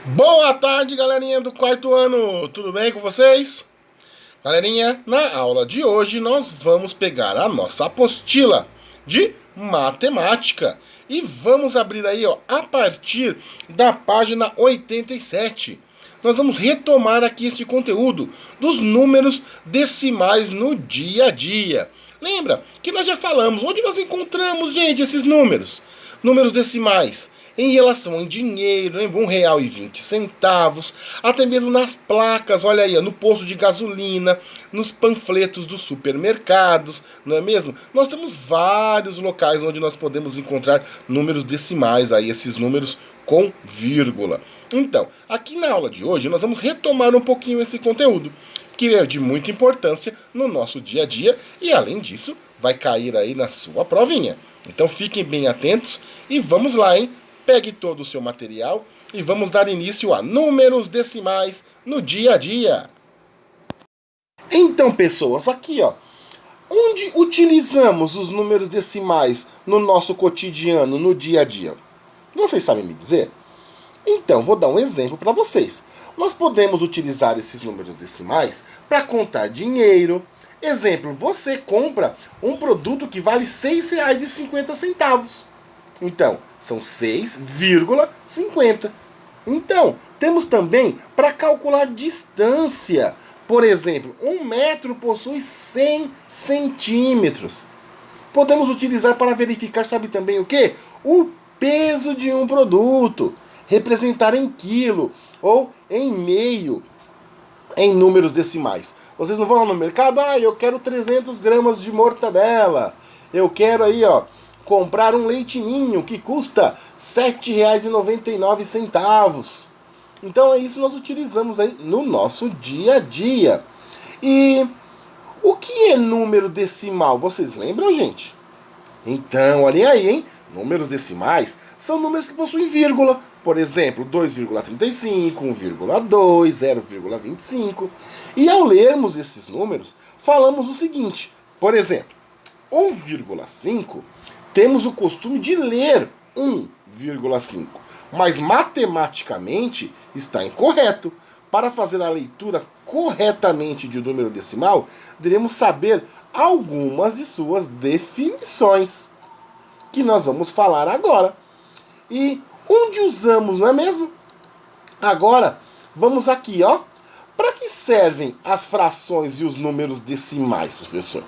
Boa tarde, galerinha do quarto ano, tudo bem com vocês? Galerinha, na aula de hoje nós vamos pegar a nossa apostila de matemática e vamos abrir aí, ó, a partir da página 87. Nós vamos retomar aqui este conteúdo dos números decimais no dia a dia. Lembra que nós já falamos onde nós encontramos, gente, esses números? Números decimais em relação ao dinheiro, lembra? R$1,20, até mesmo nas placas, olha aí, no posto de gasolina, nos panfletos dos supermercados, não é mesmo? Nós temos vários locais onde nós podemos encontrar números decimais, aí esses números com vírgula. Então, aqui na aula de hoje nós vamos retomar um pouquinho esse conteúdo, que é de muita importância no nosso dia a dia e, além disso, vai cair aí na sua provinha. Então fiquem bem atentos e vamos lá, hein? Pegue todo o seu material e vamos dar início a números decimais no dia a dia. Então, pessoas, aqui, ó, onde utilizamos os números decimais no nosso cotidiano, no dia a dia? Vocês sabem me dizer? Então, vou dar um exemplo para vocês. Nós podemos utilizar esses números decimais para contar dinheiro. Exemplo, você compra um produto que vale R$6,50. Então, são 6,50. Então, temos também para calcular distância. Por exemplo, 1 metro possui 100 centímetros. Podemos utilizar para verificar, sabe também o quê? O peso de um produto. Representar em quilo ou em meio, em números decimais. Vocês não vão lá no mercado, eu quero 300 gramas de mortadela. Eu quero aí, ó, comprar um leitinho que custa R$7,99. Então é isso que nós utilizamos aí no nosso dia a dia. E o que é número decimal? Vocês lembram, gente? Então, olhem aí, hein? Números decimais são números que possuem vírgula. Por exemplo, 2,35, 1,2, 0,25. E ao lermos esses números, falamos o seguinte. Por exemplo, 1,5, temos o costume de ler 1,5. Mas matematicamente está incorreto. Para fazer a leitura corretamente de um número decimal, devemos saber algumas de suas definições, que nós vamos falar agora. E onde usamos, não é mesmo? Agora, vamos aqui, ó. Para que servem as frações e os números decimais, professor?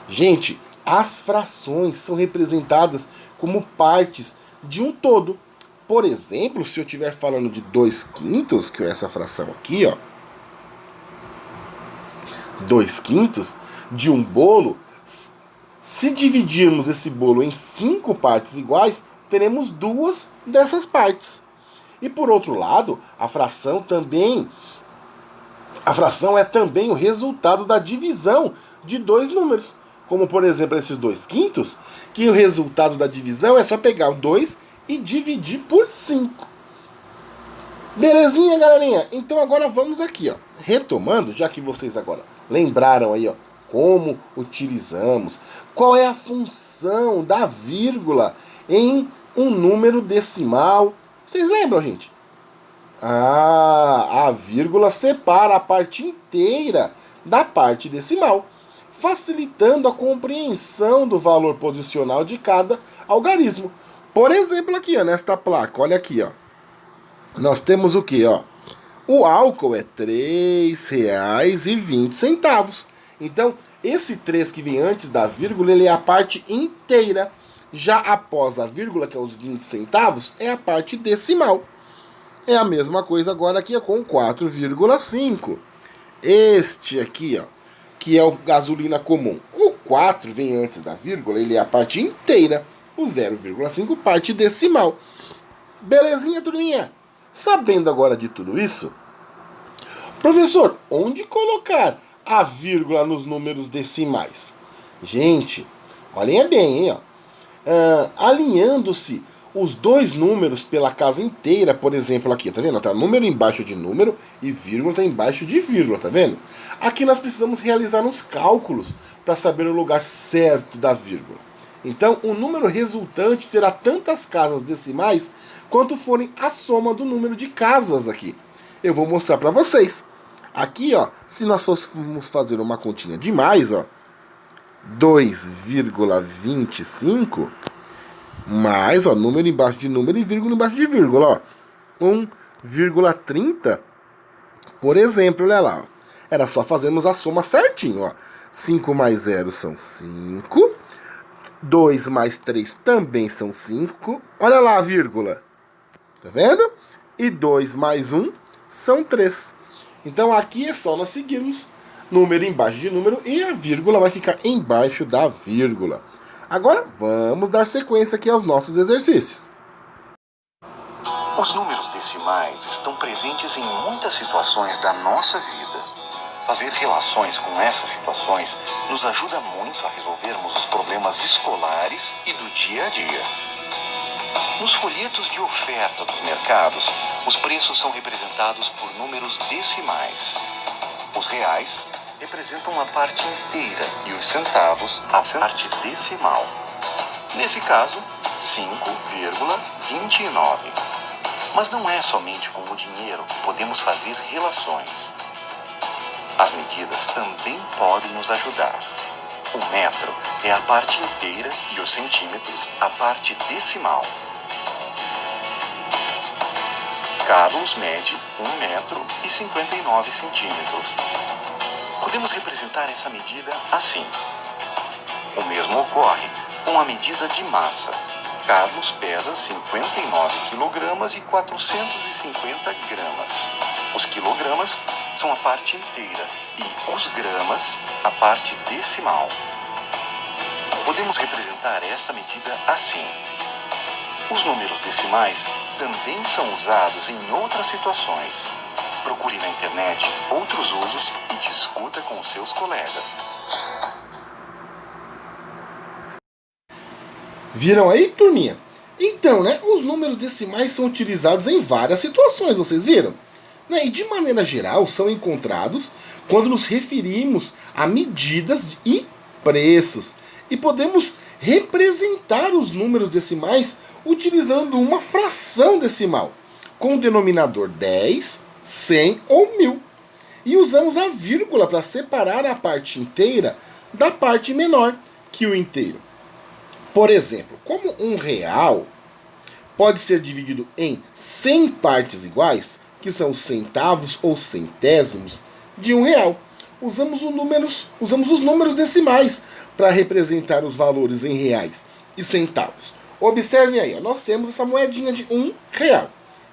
Gente, as frações são representadas como partes de um todo. Por exemplo, se eu estiver falando de 2/5, que é essa fração aqui, ó. 2/5 de um bolo, se dividirmos esse bolo em 5 partes iguais, teremos 2 dessas partes. E por outro lado, a fração é também o resultado da divisão de dois números. Como, por exemplo, esses 2/5, que o resultado da divisão é só pegar o 2 e dividir por 5. Belezinha, galerinha? Então agora vamos aqui, ó, retomando, já que vocês agora lembraram aí, ó, como utilizamos, qual é a função da vírgula em um número decimal. Vocês lembram, gente? A vírgula separa a parte inteira da parte decimal, facilitando a compreensão do valor posicional de cada algarismo. Por exemplo, aqui, ó, nesta placa, olha aqui, ó. Nós temos o que, ó? O álcool é R$3,20. Então, esse 3 que vem antes da vírgula, ele é a parte inteira. Já após a vírgula, que é os 20 centavos, é a parte decimal. É a mesma coisa agora aqui com 4,5. Este aqui, ó, que é o gasolina comum. O 4 vem antes da vírgula, ele é a parte inteira. O 0,5, parte decimal. Belezinha, turminha? Sabendo agora de tudo isso, professor, onde colocar a vírgula nos números decimais? Gente, olhem bem, hein, ó. Alinhando-se os dois números pela casa inteira, por exemplo, aqui, tá vendo? Tá número embaixo de número e vírgula tá embaixo de vírgula, tá vendo? Aqui nós precisamos realizar uns cálculos para saber o lugar certo da vírgula. Então, o número resultante terá tantas casas decimais quanto forem a soma do número de casas aqui. Eu vou mostrar para vocês. Aqui, ó, se nós fôssemos fazer uma continha de mais, ó, 2,25 mais, ó, número embaixo de número e vírgula embaixo de vírgula, ó, 1,30, por exemplo, olha lá, ó. Era só fazermos a soma certinho, ó. 5 mais 0 são 5. 2 mais 3 também são 5. Olha lá a vírgula. Tá vendo? E 2 mais 1 são 3. Então aqui é só nós seguirmos número embaixo de número e a vírgula vai ficar embaixo da vírgula. Agora vamos dar sequência aqui aos nossos exercícios. Os números decimais estão presentes em muitas situações da nossa vida. Fazer relações com essas situações nos ajuda muito a resolvermos os problemas escolares e do dia a dia. Nos folhetos de oferta dos mercados, os preços são representados por números decimais. Os reais representam a parte inteira e os centavos a parte decimal. Nesse caso, 5,29. Mas não é somente com o dinheiro que podemos fazer relações. As medidas também podem nos ajudar. O metro é a parte inteira e os centímetros a parte decimal. Carlos mede 1 metro e 59 centímetros. Podemos representar essa medida assim. O mesmo ocorre com a medida de massa. Carlos pesa 59 quilogramas e 450 gramas. Os quilogramas são a parte inteira e os gramas a parte decimal. Podemos representar essa medida assim. Os números decimais também são usados em outras situações. Procure na internet outros usos e discuta com seus colegas. Viram aí, turminha? Então, né, os números decimais são utilizados em várias situações, vocês viram? Né, e de maneira geral são encontrados quando nos referimos a medidas e preços. E podemos representar os números decimais utilizando uma fração decimal, com o denominador 10, 100 ou 1000. E usamos a vírgula para separar a parte inteira da parte menor que o inteiro. Por exemplo, como R$ 1 pode ser dividido em 100 partes iguais, que são centavos ou centésimos de R$ 1, usamos os números decimais para representar os valores em reais e centavos. Observem aí, ó, nós temos essa moedinha de R$ 1.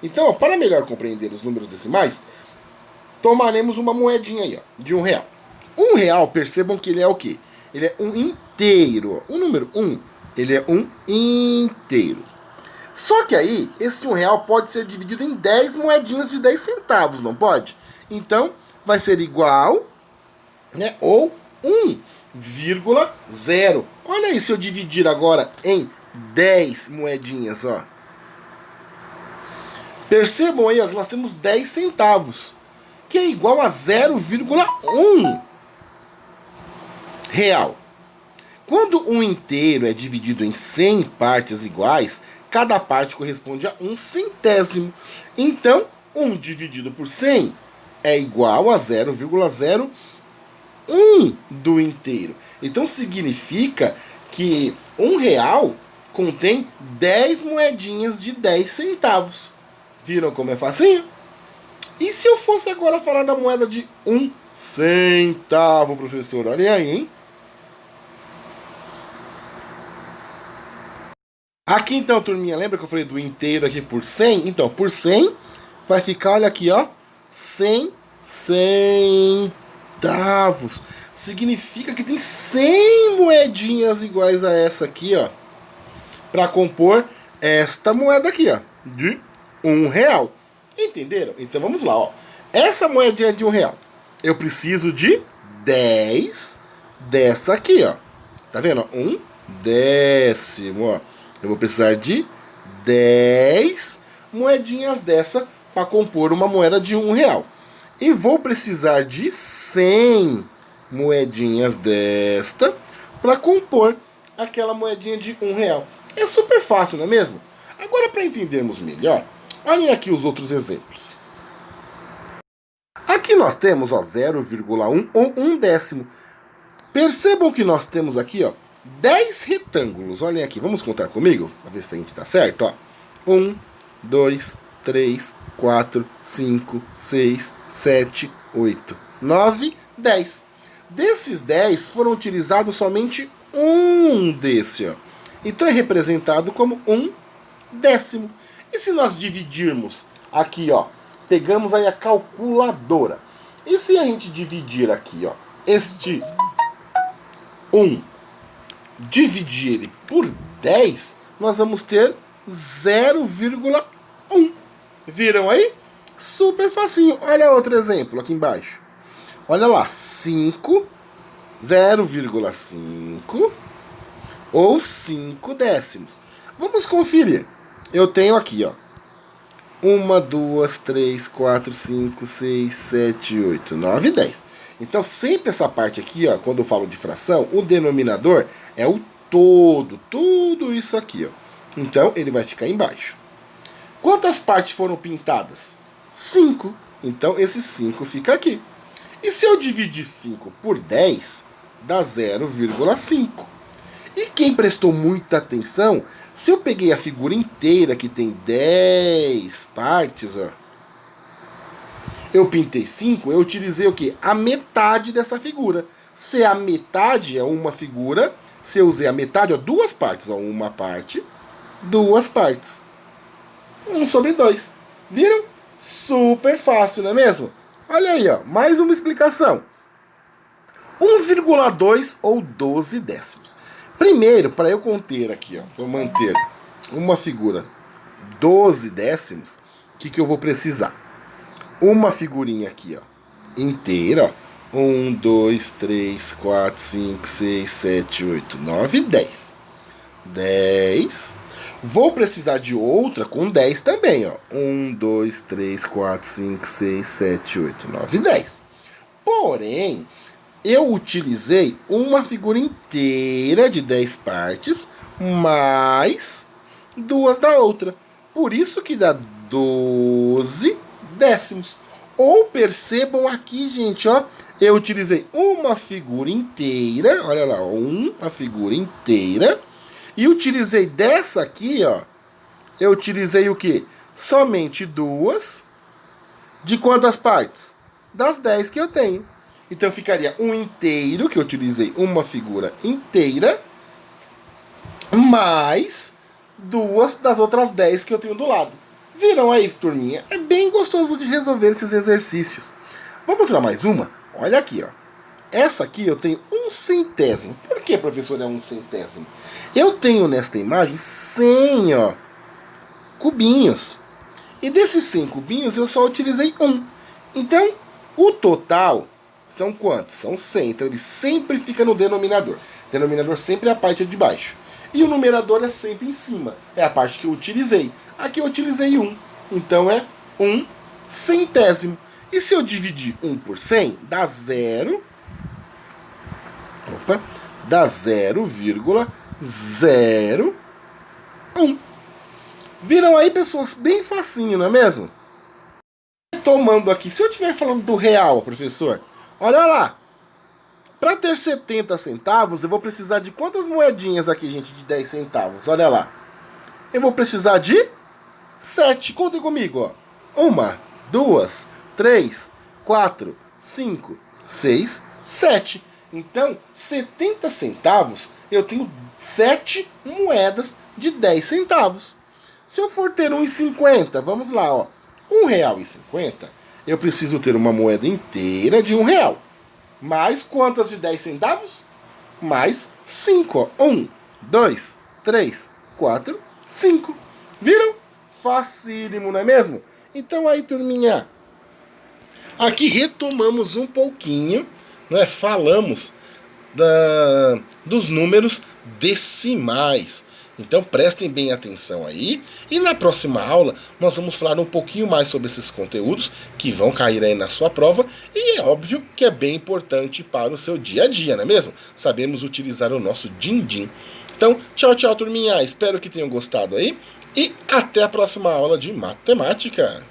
Então, ó, para melhor compreender os números decimais, tomaremos uma moedinha aí, ó, de R$ 1. R$ 1, percebam que ele é o quê? Ele é um inteiro. Ó. O número 1, ele é um inteiro. Só que aí, esse R$ 1 pode ser dividido em 10 moedinhas de 10 centavos, não pode? Então, vai ser igual, né, ou 1,0. Olha aí se eu dividir agora em 10 moedinhas, ó. Percebam aí, ó, que nós temos 10 centavos, que é igual a 0,1 real. Quando um inteiro é dividido em 100 partes iguais, cada parte corresponde a 1 centésimo. Então, 1 dividido por 100 é igual a 0,01 do inteiro. Então, significa que R$ 1 contém 10 moedinhas de 10 centavos. Viram como é facinho? E se eu fosse agora falar da moeda de 1 centavo, professor? Olha aí, hein? Aqui então, turminha, lembra que eu falei do inteiro aqui por 100? Então, por 100 vai ficar, olha aqui, ó, 100 centavos. Significa que tem 100 moedinhas iguais a essa aqui, ó, para compor esta moeda aqui, ó, de R$ 1. Entenderam? Então vamos lá, ó. Essa moedinha de R$ 1, eu preciso de 10 dessa aqui, ó. Tá vendo? 1 décimo, ó. Eu vou precisar de 10 moedinhas dessa para compor uma moeda de R$ 1. E vou precisar de 100 moedinhas desta para compor aquela moedinha de R$1. É super fácil, não é mesmo? Agora, para entendermos melhor, olhem aqui os outros exemplos. Aqui nós temos, ó, 0,1 ou 1/10. Percebam que nós temos aqui, ó, 10 retângulos. Olhem aqui, vamos contar comigo, para ver se a gente está certo, ó. 1, 2, 3, 4, 5, 6, 7, 8, 9, 10. Desses 10 foram utilizados somente um desse, ó. Então é representado como 1/10. E se nós dividirmos aqui, ó, pegamos aí a calculadora. E se a gente dividir aqui, ó, este 1, dividir ele por 10, nós vamos ter 0,1. Viram aí? Super facinho. Olha outro exemplo aqui embaixo. Olha lá, 5, 0,5 ou 5/10. Vamos conferir. Eu tenho aqui, ó, 1, 2, 3, 4, 5, 6, 7, 8, 9, 10. Então, sempre essa parte aqui, ó, quando eu falo de fração, o denominador é o todo, tudo isso aqui, ó. Então, ele vai ficar embaixo. Quantas partes foram pintadas? 5. Então, esse 5 fica aqui. E se eu dividir 5 por 10, dá 0,5. E quem prestou muita atenção, se eu peguei a figura inteira, que tem 10 partes, ó, eu pintei 5, eu utilizei o quê? A metade dessa figura. Se a metade é uma figura, se eu usei a metade, ó, 2 partes, ó, uma parte, 2 partes. 1/2. Viram? Super fácil, não é mesmo? Olha aí, ó, mais uma explicação. 1,2 ou 12/10. Primeiro, para eu conter aqui, ó, eu manter uma figura 12/10, o que eu vou precisar? Uma figurinha aqui, ó, inteira, ó. 1, 2, 3, 4, 5, 6, 7, 8, 9, 10. 10. Vou precisar de outra com 10 também, ó. 1, 2, 3, 4, 5, 6, 7, 8, 9, 10. Porém, eu utilizei uma figura inteira de 10 partes, mais 2 da outra. Por isso que dá 12/10. Ou percebam aqui, gente, ó, eu utilizei uma figura inteira, olha lá, uma figura inteira, e utilizei dessa aqui, ó, eu utilizei o quê? Somente 2 de quantas partes? Das 10 que eu tenho. Então ficaria um inteiro, que eu utilizei uma figura inteira, mais 2 das outras 10 que eu tenho do lado. Viram aí, turminha? É bem gostoso de resolver esses exercícios. Vamos para mais uma? Olha aqui, ó. Essa aqui eu tenho 1/100. Por que, professor, é 1/100? Eu tenho nesta imagem 100, ó, cubinhos. E desses 100 cubinhos eu só utilizei 1. Então, o total são quantos? São 100. Então, ele sempre fica no denominador. O denominador sempre é a parte de baixo. E o numerador é sempre em cima. É a parte que eu utilizei. Aqui eu utilizei 1. Então, é 1/100. E se eu dividir 1 por 100, dá 0. Dá 0,01. Viram aí, pessoas? Bem facinho, não é mesmo? Tomando aqui, se eu estiver falando do real, professor, olha lá. Para ter 70 centavos, eu vou precisar de quantas moedinhas aqui, gente, de 10 centavos? Olha lá. Eu vou precisar de 7. Contem comigo, ó. 1, 2, 3, 4, 5, 6, 7. Então, 70 centavos, eu tenho 7 moedas de 10 centavos. Se eu for ter 1,50, vamos lá, ó. R$1,50, eu preciso ter uma moeda inteira de R$1. Mais quantas de 10 centavos? Mais 5, ó. 1, 2, 3, 4, 5. Viram? Facílimo, não é mesmo? Então aí, turminha, aqui retomamos um pouquinho, né? Falamos dos números decimais. Então prestem bem atenção aí. E na próxima aula nós vamos falar um pouquinho mais sobre esses conteúdos que vão cair aí na sua prova. E é óbvio que é bem importante para o seu dia a dia, não é mesmo? Sabemos utilizar o nosso din-din. Então, tchau, tchau, turminha. Espero que tenham gostado aí. E até a próxima aula de matemática.